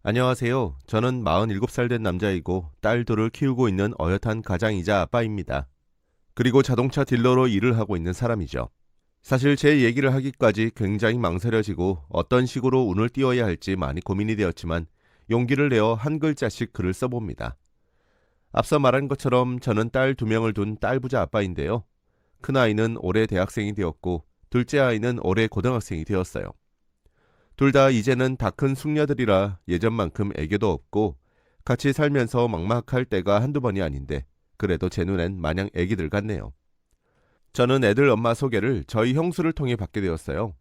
안녕하세요. 저는 47살 된 남자이고 딸 둘을 키우고 있는 어엿한 가장이자 아빠입니다. 그리고 자동차 딜러로 일을 하고 있는 사람이죠. 사실 제 얘기를 하기까지 굉장히 망설여지고 어떤 식으로 운을 띄워야 할지 많이 고민이 되었지만 용기를 내어 한 글자씩 글을 써봅니다. 앞서 말한 것처럼 저는 딸 2명을 둔 딸부자 아빠인데요. 큰아이는 올해 대학생이 되었고 둘째 아이는 올해 고등학생이 되었어요. 둘 다 이제는 다 큰 숙녀들이라 예전만큼 애교도 없고 같이 살면서 막막할 때가 한두 번이 아닌데 그래도 제 눈엔 마냥 애기들 같네요. 저는 애들 엄마 소개를 저희 형수를 통해 받게 되었어요.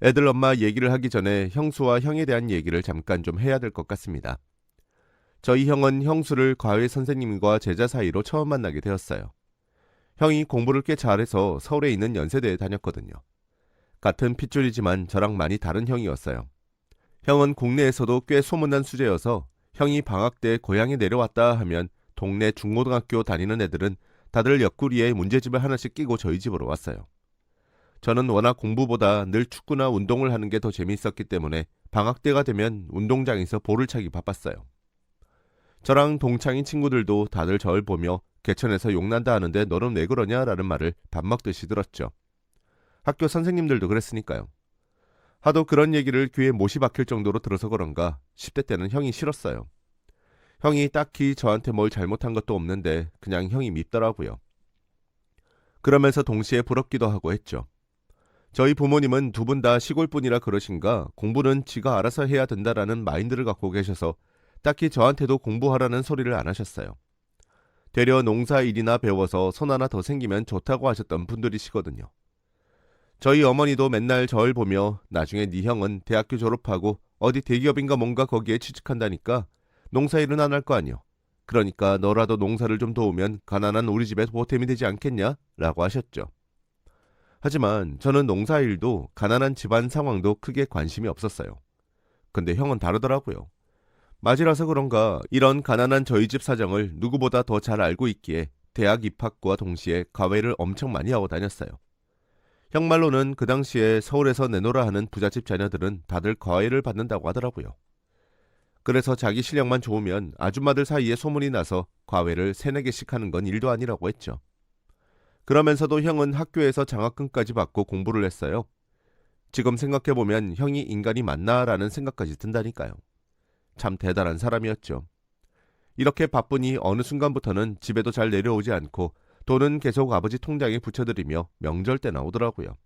애들 엄마 얘기를 하기 전에 형수와 형에 대한 얘기를 잠깐 좀 해야 될 것 같습니다. 저희 형은 형수를 과외 선생님과 제자 사이로 처음 만나게 되었어요. 형이 공부를 꽤 잘해서 서울에 있는 연세대에 다녔거든요. 같은 핏줄이지만 저랑 많이 다른 형이었어요. 형은 국내에서도 꽤 소문난 수재여서 형이 방학 때 고향에 내려왔다 하면 동네 중고등학교 다니는 애들은 다들 옆구리에 문제집을 하나씩 끼고 저희 집으로 왔어요. 저는 워낙 공부보다 늘 축구나 운동을 하는 게 더 재미있었기 때문에 방학 때가 되면 운동장에서 볼을 차기 바빴어요. 저랑 동창인 친구들도 다들 저를 보며 개천에서 용난다 하는데 너는 왜 그러냐 라는 말을 밥 먹듯이 들었죠. 학교 선생님들도 그랬으니까요. 하도 그런 얘기를 귀에 못이 박힐 정도로 들어서 그런가 10대 때는 형이 싫었어요. 형이 딱히 저한테 뭘 잘못한 것도 없는데 그냥 형이 밉더라고요. 그러면서 동시에 부럽기도 하고 했죠. 저희 부모님은 두 분 다 시골분이라 그러신가 공부는 지가 알아서 해야 된다라는 마인드를 갖고 계셔서 딱히 저한테도 공부하라는 소리를 안 하셨어요. 되려 농사 일이나 배워서 손 하나 더 생기면 좋다고 하셨던 분들이시거든요. 저희 어머니도 맨날 저를 보며 나중에 네 형은 대학교 졸업하고 어디 대기업인가 뭔가 거기에 취직한다니까 농사일은 안 할 거 아니여. 그러니까 너라도 농사를 좀 도우면 가난한 우리 집에 보탬이 되지 않겠냐? 라고 하셨죠. 하지만 저는 농사일도 가난한 집안 상황도 크게 관심이 없었어요. 근데 형은 다르더라고요. 맞이라서 그런가 이런 가난한 저희 집 사정을 누구보다 더 잘 알고 있기에 대학 입학과 동시에 과외를 엄청 많이 하고 다녔어요. 형 말로는 그 당시에 서울에서 내노라 하는 부잣집 자녀들은 다들 과외를 받는다고 하더라고요. 그래서 자기 실력만 좋으면 아줌마들 사이에 소문이 나서 과외를 3-4개씩 하는 건 일도 아니라고 했죠. 그러면서도 형은 학교에서 장학금까지 받고 공부를 했어요. 지금 생각해보면 형이 인간이 맞나라는 생각까지 든다니까요. 참 대단한 사람이었죠. 이렇게 바쁘니 어느 순간부터는 집에도 잘 내려오지 않고 돈은 계속 아버지 통장에 붙여드리며 명절 때나 오더라고요.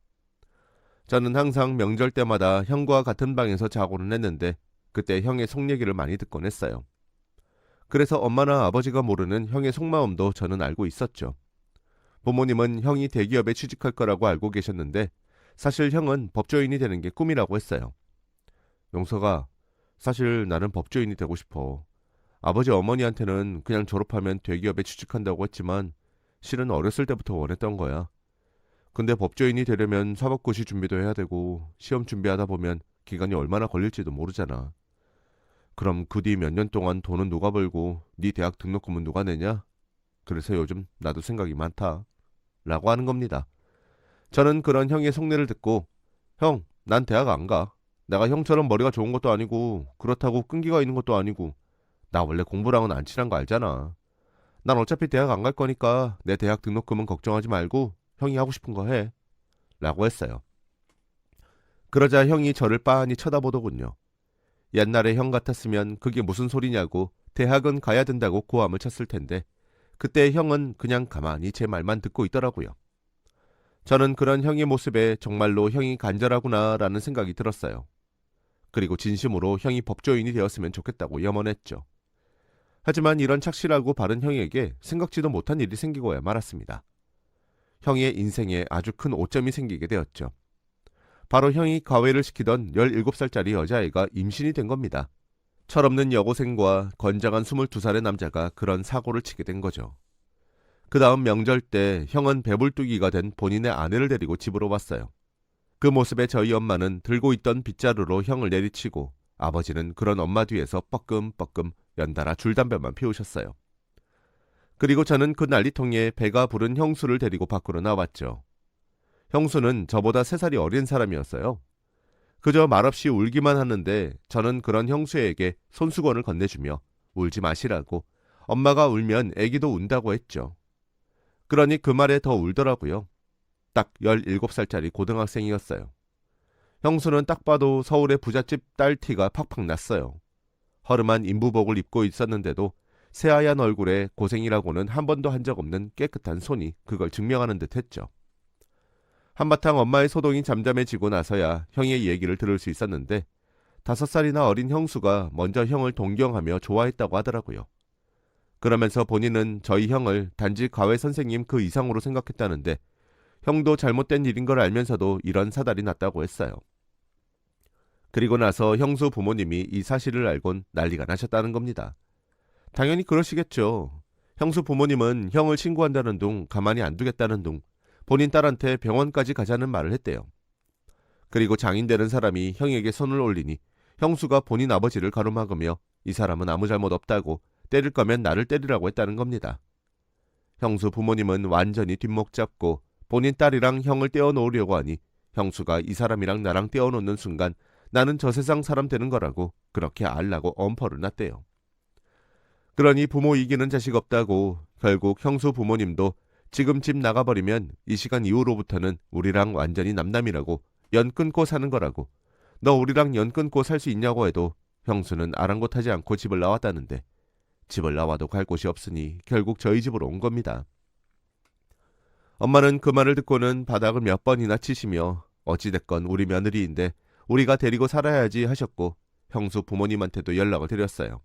저는 항상 명절 때마다 형과 같은 방에서 자고는 했는데 그때 형의 속 얘기를 많이 듣곤 했어요. 그래서 엄마나 아버지가 모르는 형의 속마음도 저는 알고 있었죠. 부모님은 형이 대기업에 취직할 거라고 알고 계셨는데 사실 형은 법조인이 되는 게 꿈이라고 했어요. 용서가, 사실 나는 법조인이 되고 싶어. 아버지 어머니한테는 그냥 졸업하면 대기업에 취직한다고 했지만 실은 어렸을 때부터 원했던 거야. 근데 법조인이 되려면 사법고시 준비도 해야 되고 시험 준비하다 보면 기간이 얼마나 걸릴지도 모르잖아. 그럼 그 뒤 몇 년 동안 돈은 누가 벌고 네 대학 등록금은 누가 내냐? 그래서 요즘 나도 생각이 많다. 라고 하는 겁니다. 저는 그런 형의 속내를 듣고 형, 난 대학 안 가. 내가 형처럼 머리가 좋은 것도 아니고 그렇다고 끈기가 있는 것도 아니고 나 원래 공부랑은 안 친한 거 알잖아. 난 어차피 대학 안 갈 거니까 내 대학 등록금은 걱정하지 말고 형이 하고 싶은 거 해. 라고 했어요. 그러자 형이 저를 빤히 쳐다보더군요. 옛날에 형 같았으면 그게 무슨 소리냐고 대학은 가야 된다고 고함을 쳤을 텐데 그때 형은 그냥 가만히 제 말만 듣고 있더라고요. 저는 그런 형의 모습에 정말로 형이 간절하구나라는 생각이 들었어요. 그리고 진심으로 형이 법조인이 되었으면 좋겠다고 염원했죠. 하지만 이런 착실하고 바른 형에게 생각지도 못한 일이 생기고야 말았습니다. 형의 인생에 아주 큰 오점이 생기게 되었죠. 바로 형이 과외를 시키던 17살짜리 여자아이가 임신이 된 겁니다. 철없는 여고생과 건장한 22살의 남자가 그런 사고를 치게 된 거죠. 그 다음 명절 때 형은 배불뚝이가 된 본인의 아내를 데리고 집으로 왔어요. 그 모습에 저희 엄마는 들고 있던 빗자루로 형을 내리치고 아버지는 그런 엄마 뒤에서 뻐끔뻐끔 연달아 줄담배만 피우셨어요. 그리고 저는 그 난리통에 배가 부른 형수를 데리고 밖으로 나왔죠. 형수는 저보다 3살이 어린 사람이었어요. 그저 말없이 울기만 하는데 저는 그런 형수에게 손수건을 건네주며 울지 마시라고, 엄마가 울면 애기도 운다고 했죠. 그러니 그 말에 더 울더라고요. 딱 17살짜리 고등학생이었어요. 형수는 딱 봐도 서울의 부잣집 딸 티가 팍팍 났어요. 허름한 인부복을 입고 있었는데도 새하얀 얼굴에 고생이라고는 한 번도 한 적 없는 깨끗한 손이 그걸 증명하는 듯 했죠. 한바탕 엄마의 소동이 잠잠해지고 나서야 형의 얘기를 들을 수 있었는데 5살이나 어린 형수가 먼저 형을 동경하며 좋아했다고 하더라고요. 그러면서 본인은 저희 형을 단지 과외 선생님 그 이상으로 생각했다는데 형도 잘못된 일인 걸 알면서도 이런 사달이 났다고 했어요. 그리고 나서 형수 부모님이 이 사실을 알곤 난리가 나셨다는 겁니다. 당연히 그러시겠죠. 형수 부모님은 형을 신고한다는 둥 가만히 안 두겠다는 둥 본인 딸한테 병원까지 가자는 말을 했대요. 그리고 장인 되는 사람이 형에게 손을 올리니 형수가 본인 아버지를 가로막으며 이 사람은 아무 잘못 없다고, 때릴 거면 나를 때리라고 했다는 겁니다. 형수 부모님은 완전히 뒷목 잡고 본인 딸이랑 형을 떼어놓으려고 하니 형수가 이 사람이랑 나랑 떼어놓는 순간 나는 저 세상 사람 되는 거라고 그렇게 알라고 엄포를 놨대요. 그러니 부모 이기는 자식 없다고 결국 형수 부모님도 지금 집 나가버리면 이 시간 이후로부터는 우리랑 완전히 남남이라고, 연 끊고 사는 거라고, 너 우리랑 연 끊고 살 수 있냐고 해도 형수는 아랑곳하지 않고 집을 나왔다는데 집을 나와도 갈 곳이 없으니 결국 저희 집으로 온 겁니다. 엄마는 그 말을 듣고는 바닥을 몇 번이나 치시며 어찌됐건 우리 며느리인데 우리가 데리고 살아야지 하셨고 형수 부모님한테도 연락을 드렸어요.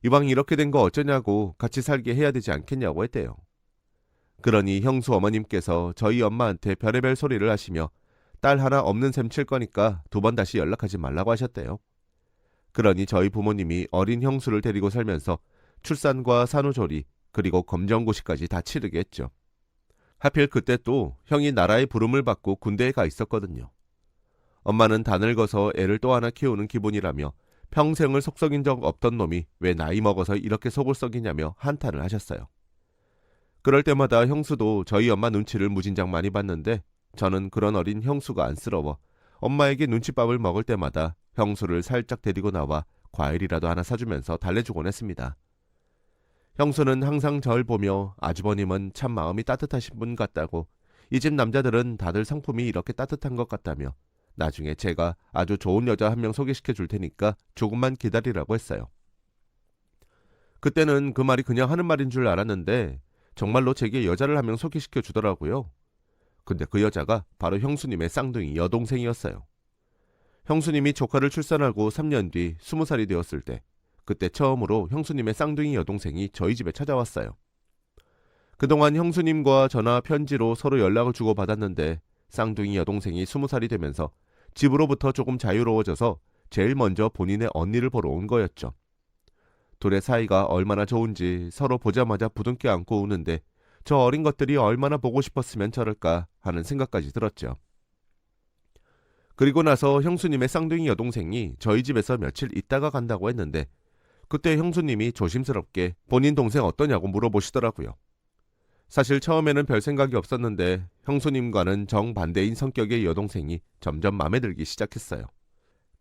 이왕 이렇게 된 거 어쩌냐고 같이 살게 해야 되지 않겠냐고 했대요. 그러니 형수 어머님께서 저희 엄마한테 별의별 소리를 하시며 딸 하나 없는 셈 칠 거니까 2번 다시 연락하지 말라고 하셨대요. 그러니 저희 부모님이 어린 형수를 데리고 살면서 출산과 산후조리 그리고 검정고시까지 다 치르게 했죠. 하필 그때 또 형이 나라의 부름을 받고 군대에 가 있었거든요. 엄마는 다 늙어서 애를 또 하나 키우는 기분이라며 평생을 속 썩인 적 없던 놈이 왜 나이 먹어서 이렇게 속을 썩이냐며 한탄을 하셨어요. 그럴 때마다 형수도 저희 엄마 눈치를 무진장 많이 봤는데 저는 그런 어린 형수가 안쓰러워 엄마에게 눈칫밥을 먹을 때마다 형수를 살짝 데리고 나와 과일이라도 하나 사주면서 달래주곤 했습니다. 형수는 항상 절 보며 아주버님은 참 마음이 따뜻하신 분 같다고, 이 집 남자들은 다들 성품이 이렇게 따뜻한 것 같다며 나중에 제가 아주 좋은 여자 한 명 소개시켜 줄 테니까 조금만 기다리라고 했어요. 그때는 그 말이 그냥 하는 말인 줄 알았는데 정말로 제게 여자를 한 명 소개시켜 주더라고요. 근데 그 여자가 바로 형수님의 쌍둥이 여동생이었어요. 형수님이 조카를 출산하고 3년 뒤 20살이 되었을 때 그때 처음으로 형수님의 쌍둥이 여동생이 저희 집에 찾아왔어요. 그동안 형수님과 전화 편지로 서로 연락을 주고받았는데 쌍둥이 여동생이 20살이 되면서 집으로부터 조금 자유로워져서 제일 먼저 본인의 언니를 보러 온 거였죠. 둘의 사이가 얼마나 좋은지 서로 보자마자 부둥켜 안고 우는데 저 어린 것들이 얼마나 보고 싶었으면 저럴까 하는 생각까지 들었죠. 그리고 나서 형수님의 쌍둥이 여동생이 저희 집에서 며칠 있다가 간다고 했는데 그때 형수님이 조심스럽게 본인 동생 어떠냐고 물어보시더라고요. 사실 처음에는 별 생각이 없었는데 형수님과는 정반대인 성격의 여동생이 점점 마음에 들기 시작했어요.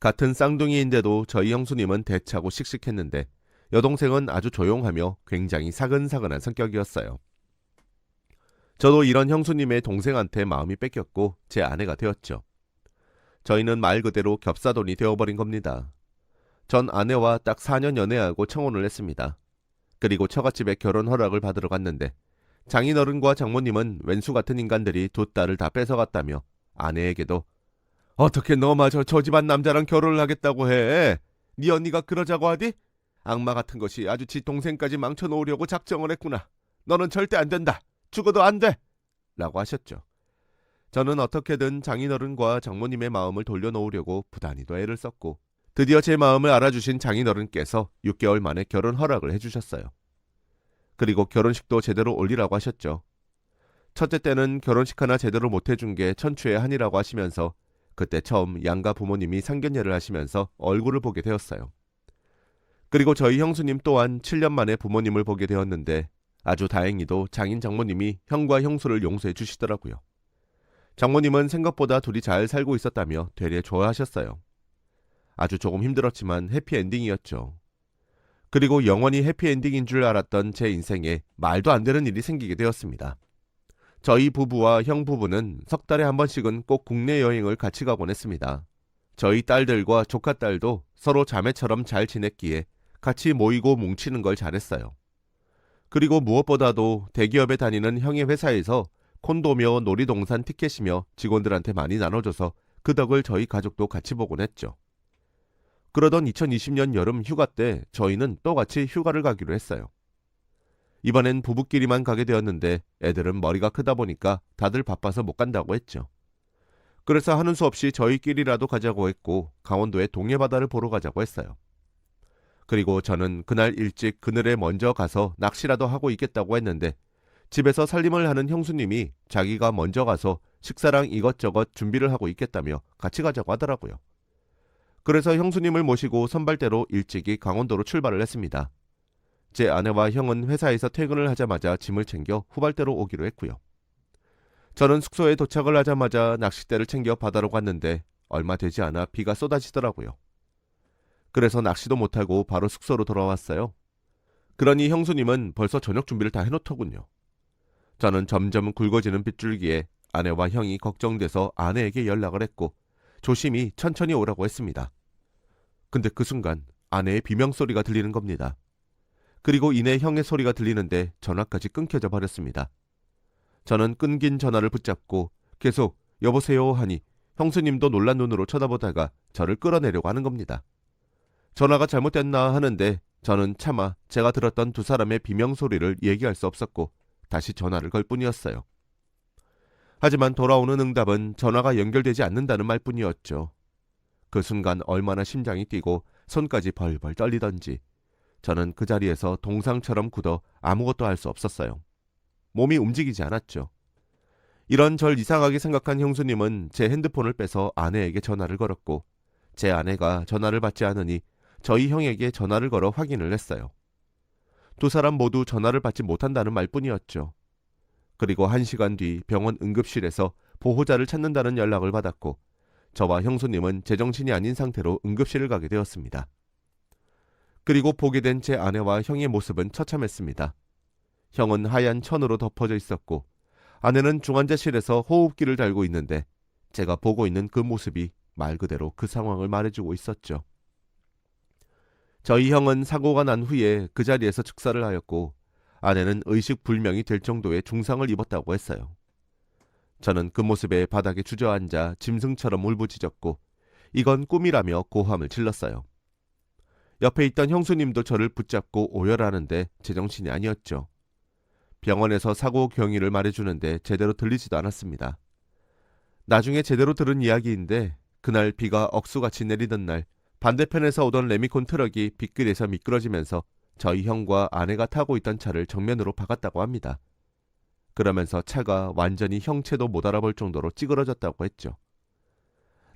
같은 쌍둥이인데도 저희 형수님은 대차고 씩씩했는데 여동생은 아주 조용하며 굉장히 사근사근한 성격이었어요. 저도 이런 형수님의 동생한테 마음이 뺏겼고 제 아내가 되었죠. 저희는 말 그대로 겹사돈이 되어버린 겁니다. 전 아내와 딱 4년 연애하고 청혼을 했습니다. 그리고 처갓집에 결혼 허락을 받으러 갔는데 장인어른과 장모님은 왼수 같은 인간들이 2딸을 다 뺏어갔다며 아내에게도 어떻게 너마저 저 집안 남자랑 결혼을 하겠다고 해? 네 언니가 그러자고 하디? 악마 같은 것이 아주 지 동생까지 망쳐놓으려고 작정을 했구나. 너는 절대 안 된다. 죽어도 안 돼. 라고 하셨죠. 저는 어떻게든 장인어른과 장모님의 마음을 돌려놓으려고 부단히도 애를 썼고 드디어 제 마음을 알아주신 장인어른께서 6개월 만에 결혼 허락을 해주셨어요. 그리고 결혼식도 제대로 올리라고 하셨죠. 첫째 때는 결혼식 하나 제대로 못해준 게 천추의 한이라고 하시면서 그때 처음 양가 부모님이 상견례를 하시면서 얼굴을 보게 되었어요. 그리고 저희 형수님 또한 7년 만에 부모님을 보게 되었는데 아주 다행히도 장인 장모님이 형과 형수를 용서해 주시더라고요. 장모님은 생각보다 둘이 잘 살고 있었다며 되레 좋아하셨어요. 아주 조금 힘들었지만 해피엔딩이었죠. 그리고 영원히 해피엔딩인 줄 알았던 제 인생에 말도 안 되는 일이 생기게 되었습니다. 저희 부부와 형 부부는 석 달에 한 번씩은 꼭 국내 여행을 같이 가곤 했습니다. 저희 딸들과 조카 딸도 서로 자매처럼 잘 지냈기에 같이 모이고 뭉치는 걸 잘했어요. 그리고 무엇보다도 대기업에 다니는 형의 회사에서 콘도며 놀이동산 티켓이며 직원들한테 많이 나눠줘서 그 덕을 저희 가족도 같이 보곤 했죠. 그러던 2020년 여름 휴가 때 저희는 또 같이 휴가를 가기로 했어요. 이번엔 부부끼리만 가게 되었는데 애들은 머리가 크다 보니까 다들 바빠서 못 간다고 했죠. 그래서 하는 수 없이 저희끼리라도 가자고 했고 강원도의 동해바다를 보러 가자고 했어요. 그리고 저는 그날 일찍 그늘에 먼저 가서 낚시라도 하고 있겠다고 했는데 집에서 살림을 하는 형수님이 자기가 먼저 가서 식사랑 이것저것 준비를 하고 있겠다며 같이 가자고 하더라고요. 그래서 형수님을 모시고 선발대로 일찍이 강원도로 출발을 했습니다. 제 아내와 형은 회사에서 퇴근을 하자마자 짐을 챙겨 후발대로 오기로 했고요. 저는 숙소에 도착을 하자마자 낚싯대를 챙겨 바다로 갔는데 얼마 되지 않아 비가 쏟아지더라고요. 그래서 낚시도 못하고 바로 숙소로 돌아왔어요. 그러니 형수님은 벌써 저녁 준비를 다 해놓더군요. 저는 점점 굵어지는 빗줄기에 아내와 형이 걱정돼서 아내에게 연락을 했고 조심히 천천히 오라고 했습니다. 근데 그 순간 아내의 비명소리가 들리는 겁니다. 그리고 이내 형의 소리가 들리는데 전화까지 끊겨져 버렸습니다. 저는 끊긴 전화를 붙잡고 계속 여보세요 하니 형수님도 놀란 눈으로 쳐다보다가 저를 끌어내려고 하는 겁니다. 전화가 잘못됐나 하는데 저는 차마 제가 들었던 두 사람의 비명소리를 얘기할 수 없었고 다시 전화를 걸 뿐이었어요. 하지만 돌아오는 응답은 전화가 연결되지 않는다는 말뿐이었죠. 그 순간 얼마나 심장이 뛰고 손까지 벌벌 떨리던지 저는 그 자리에서 동상처럼 굳어 아무것도 할 수 없었어요. 몸이 움직이지 않았죠. 이런 절 이상하게 생각한 형수님은 제 핸드폰을 빼서 아내에게 전화를 걸었고 제 아내가 전화를 받지 않으니 저희 형에게 전화를 걸어 확인을 했어요. 두 사람 모두 전화를 받지 못한다는 말뿐이었죠. 그리고 1시간 뒤 병원 응급실에서 보호자를 찾는다는 연락을 받았고 저와 형수님은 제정신이 아닌 상태로 응급실을 가게 되었습니다. 그리고 보게 된 제 아내와 형의 모습은 처참했습니다. 형은 하얀 천으로 덮어져 있었고 아내는 중환자실에서 호흡기를 달고 있는데 제가 보고 있는 그 모습이 말 그대로 그 상황을 말해주고 있었죠. 저희 형은 사고가 난 후에 그 자리에서 즉사를 하였고 아내는 의식불명이 될 정도의 중상을 입었다고 했어요. 저는 그 모습에 바닥에 주저앉아 짐승처럼 울부짖었고 이건 꿈이라며 고함을 질렀어요. 옆에 있던 형수님도 저를 붙잡고 오열하는데 제정신이 아니었죠. 병원에서 사고 경위를 말해주는데 제대로 들리지도 않았습니다. 나중에 제대로 들은 이야기인데 그날 비가 억수같이 내리던 날 반대편에서 오던 레미콘 트럭이 빗길에서 미끄러지면서 저희 형과 아내가 타고 있던 차를 정면으로 박았다고 합니다. 그러면서 차가 완전히 형체도 못 알아볼 정도로 찌그러졌다고 했죠.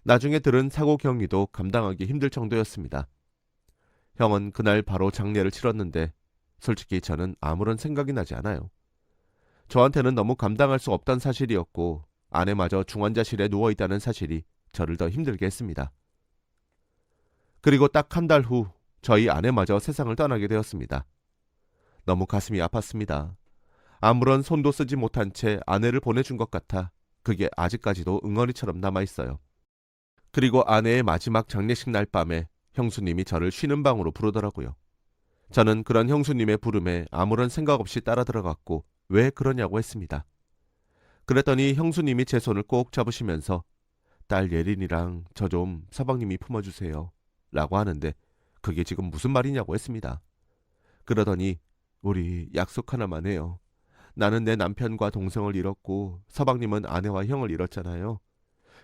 나중에 들은 사고 경위도 감당하기 힘들 정도였습니다. 형은 그날 바로 장례를 치렀는데 솔직히 저는 아무런 생각이 나지 않아요. 저한테는 너무 감당할 수 없다는 사실이었고 아내마저 중환자실에 누워있다는 사실이 저를 더 힘들게 했습니다. 그리고 딱 1달 후 저희 아내마저 세상을 떠나게 되었습니다. 너무 가슴이 아팠습니다. 아무런 손도 쓰지 못한 채 아내를 보내준 것 같아 그게 아직까지도 응어리처럼 남아있어요. 그리고 아내의 마지막 장례식 날 밤에 형수님이 저를 쉬는 방으로 부르더라고요. 저는 그런 형수님의 부름에 아무런 생각 없이 따라 들어갔고 왜 그러냐고 했습니다. 그랬더니 형수님이 제 손을 꼭 잡으시면서 딸 예린이랑 저 좀 서방님이 품어주세요 라고 하는데 그게 지금 무슨 말이냐고 했습니다. 그러더니 우리 약속 하나만 해요. 나는 내 남편과 동생을 잃었고 서방님은 아내와 형을 잃었잖아요.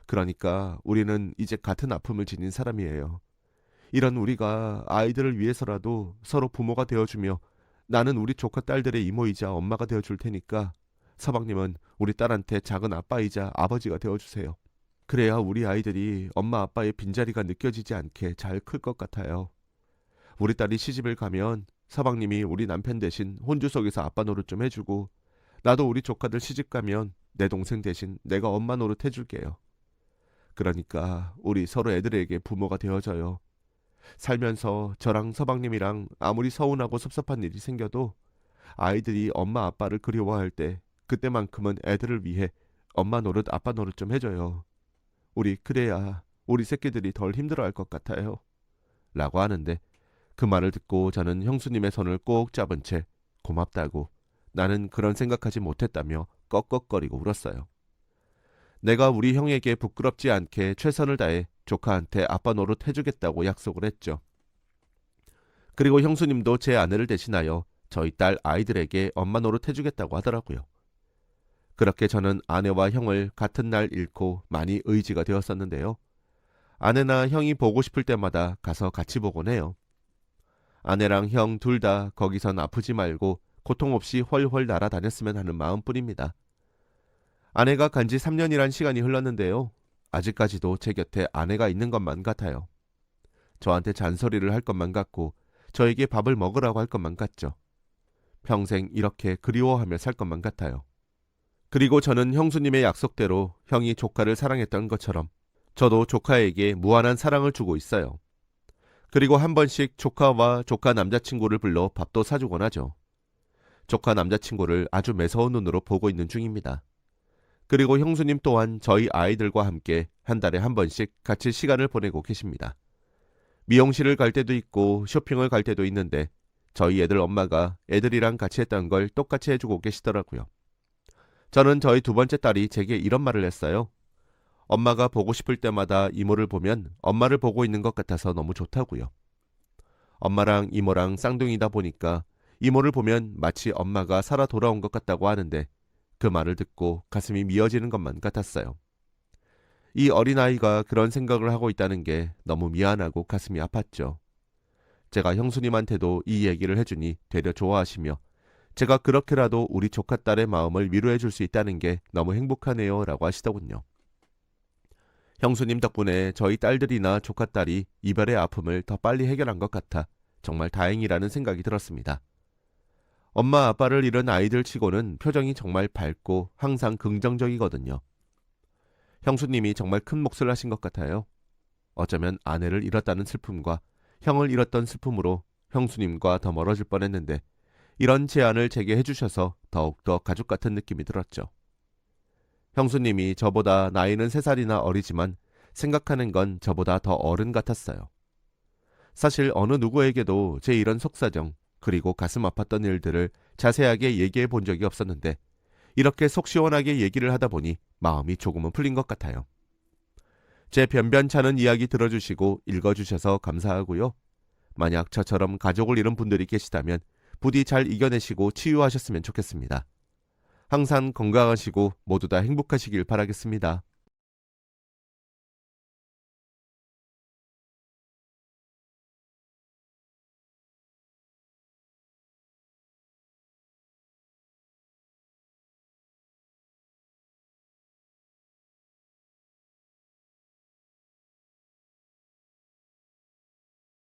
그러니까 우리는 이제 같은 아픔을 지닌 사람이에요. 이런 우리가 아이들을 위해서라도 서로 부모가 되어주며 나는 우리 조카 딸들의 이모이자 엄마가 되어줄 테니까 서방님은 우리 딸한테 작은 아빠이자 아버지가 되어주세요. 그래야 우리 아이들이 엄마 아빠의 빈자리가 느껴지지 않게 잘 클 것 같아요. 우리 딸이 시집을 가면 서방님이 우리 남편 대신 혼주석에서 아빠 노릇 좀 해주고 나도 우리 조카들 시집 가면 내 동생 대신 내가 엄마 노릇 해줄게요. 그러니까 우리 서로 애들에게 부모가 되어줘요. 살면서 저랑 서방님이랑 아무리 서운하고 섭섭한 일이 생겨도 아이들이 엄마 아빠를 그리워할 때 그때만큼은 애들을 위해 엄마 노릇 아빠 노릇 좀 해줘요. 우리 그래야 우리 새끼들이 덜 힘들어할 것 같아요. 라고 하는데 그 말을 듣고 저는 형수님의 손을 꼭 잡은 채 고맙다고 나는 그런 생각하지 못했다며 꺽꺽거리고 울었어요. 내가 우리 형에게 부끄럽지 않게 최선을 다해 조카한테 아빠 노릇 해주겠다고 약속을 했죠. 그리고 형수님도 제 아내를 대신하여 저희 딸 아이들에게 엄마 노릇 해주겠다고 하더라고요. 그렇게 저는 아내와 형을 같은 날 잃고 많이 의지가 되었었는데요. 아내나 형이 보고 싶을 때마다 가서 같이 보곤 해요. 아내랑 형 둘 다 거기선 아프지 말고 고통 없이 훨훨 날아다녔으면 하는 마음뿐입니다. 아내가 간지 3년이란 시간이 흘렀는데요. 아직까지도 제 곁에 아내가 있는 것만 같아요. 저한테 잔소리를 할 것만 같고 저에게 밥을 먹으라고 할 것만 같죠. 평생 이렇게 그리워하며 살 것만 같아요. 그리고 저는 형수님의 약속대로 형이 조카를 사랑했던 것처럼 저도 조카에게 무한한 사랑을 주고 있어요. 그리고 한 번씩 조카와 조카 남자친구를 불러 밥도 사주곤 하죠. 조카 남자친구를 아주 매서운 눈으로 보고 있는 중입니다. 그리고 형수님 또한 저희 아이들과 함께 한 달에 한 번씩 같이 시간을 보내고 계십니다. 미용실을 갈 때도 있고 쇼핑을 갈 때도 있는데 저희 애들 엄마가 애들이랑 같이 했던 걸 똑같이 해주고 계시더라고요. 저는 저희 두 번째 딸이 제게 이런 말을 했어요. 엄마가 보고 싶을 때마다 이모를 보면 엄마를 보고 있는 것 같아서 너무 좋다고요. 엄마랑 이모랑 쌍둥이다 보니까 이모를 보면 마치 엄마가 살아 돌아온 것 같다고 하는데 그 말을 듣고 가슴이 미어지는 것만 같았어요. 이 어린아이가 그런 생각을 하고 있다는 게 너무 미안하고 가슴이 아팠죠. 제가 형수님한테도 이 얘기를 해주니 되려 좋아하시며 제가 그렇게라도 우리 조카딸의 마음을 위로해 줄 수 있다는 게 너무 행복하네요 라고 하시더군요. 형수님 덕분에 저희 딸들이나 조카딸이 이별의 아픔을 더 빨리 해결한 것 같아 정말 다행이라는 생각이 들었습니다. 엄마 아빠를 잃은 아이들 치고는 표정이 정말 밝고 항상 긍정적이거든요. 형수님이 정말 큰 몫을 하신 것 같아요. 어쩌면 아내를 잃었다는 슬픔과 형을 잃었던 슬픔으로 형수님과 더 멀어질 뻔했는데 이런 제안을 제게 해주셔서 더욱더 가족 같은 느낌이 들었죠. 형수님이 저보다 나이는 3살이나 어리지만 생각하는 건 저보다 더 어른 같았어요. 사실 어느 누구에게도 제 이런 속사정 그리고 가슴 아팠던 일들을 자세하게 얘기해 본 적이 없었는데 이렇게 속 시원하게 얘기를 하다 보니 마음이 조금은 풀린 것 같아요. 제 변변찮은 이야기 들어주시고 읽어주셔서 감사하고요. 만약 저처럼 가족을 잃은 분들이 계시다면 부디 잘 이겨내시고 치유하셨으면 좋겠습니다. 항상 건강하시고 모두 다 행복하시길 바라겠습니다.